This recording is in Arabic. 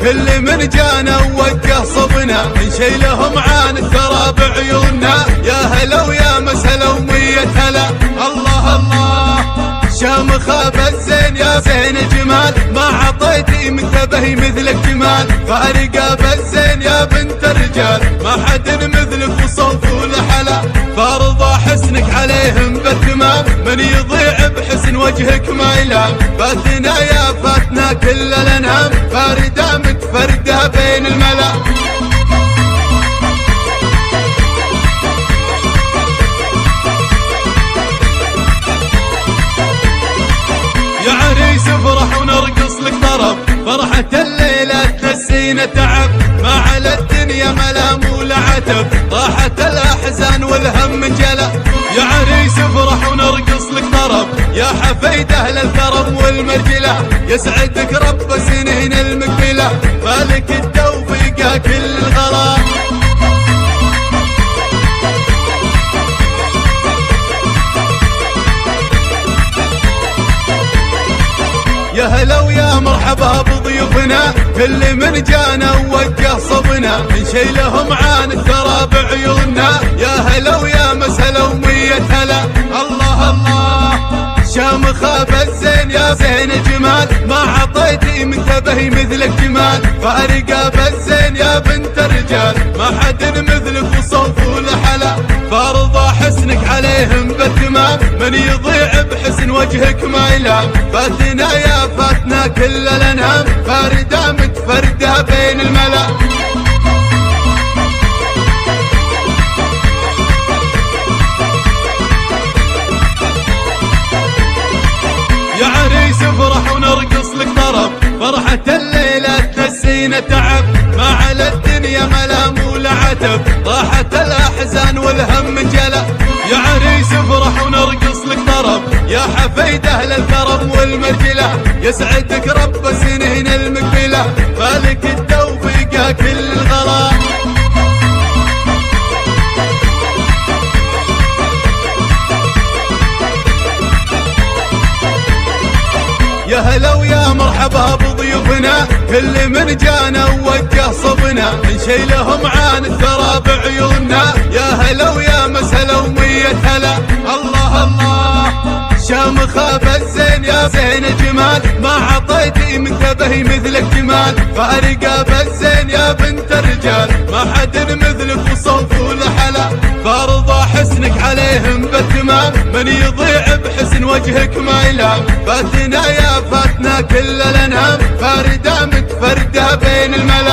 كل من جانا ووجه صبنا نشيلهم عن الثرى بعيوننا. يا هلا ويا مسهلا ومية هلا. الله الله شامخة بالزين يا زين جمال، ما عطيتي منتبه مثلك جمال. فارقة بالزين يا بنت الرجال، ما حد مثلك وصوف ولحلا. فارضى حسنك عليهم بالتمام، من يضيع بحسن وجهك ما يلام. فاتنا يا فاتنا كل الانام، فاردة متفردة بين الملا. يا عريس افرح ونرقص لك طرب، فرحة الليلة تنسينا تعب. ما على الدنيا ملام ولا عتب، طاحت الأحزان والهم انجلى. يا عريس افرح ونرقص لك طرب، يا حفيد أهل الكرم والمرجلة. يسعدك رب سنين المقبلة، مالك التوفيق كل الغلا. يا هلا ويا مرحبا بضيوفنا، كل من جانا ووجه صبنا نشيلهم عن الثرى بعيوننا. يا هلا ويا مسهلا ومية هلا. الله الله شامخة بالزين يا زين جمال، ما عطيتي منتبه مثلك جمال. فارقة بالزين يا بنت الرجال، ما حد مثلك وصوف ولحلا. فارضى حسنك عليهم بالتمام، من يضيع بحسن وجهك ما يلام. فاتنا يا فاتنا كل الانام، فاردة متفردة بين الملا. يا عريس افرح ونرقص لك طرب، فرحة الليلة تنسينا تعب. ما على الدنيا ملام ولا عتب، طاحت الأحزان والهم انجلى. يا عريس افرح ونرقص لك طرب، يا حفيد أهل الكرم والمرجلة. يسعدك رب سنين المقبلة، مالك التوفيق كل الغلا. يا هلا ويا مرحبا بضيوفنا، كل من جانا ووجه صبنا نشيلهم عن الثرى بعيوننا. يا هلا ويا مسهلا ومية هلا. الله الله شامخة بالزين يا زين جمال، ما عطيتي منتبه مثلك جمال. فارقة بالزين يا بنت الرجال، ما حد مثلك وصوف ولحلا. فارضى حسنك عليهم بالتمام، من يضيع بحسن وجهك ما يلام. فاتنا يا فاتنا كل الانام، فاردة متفردة بين الملا.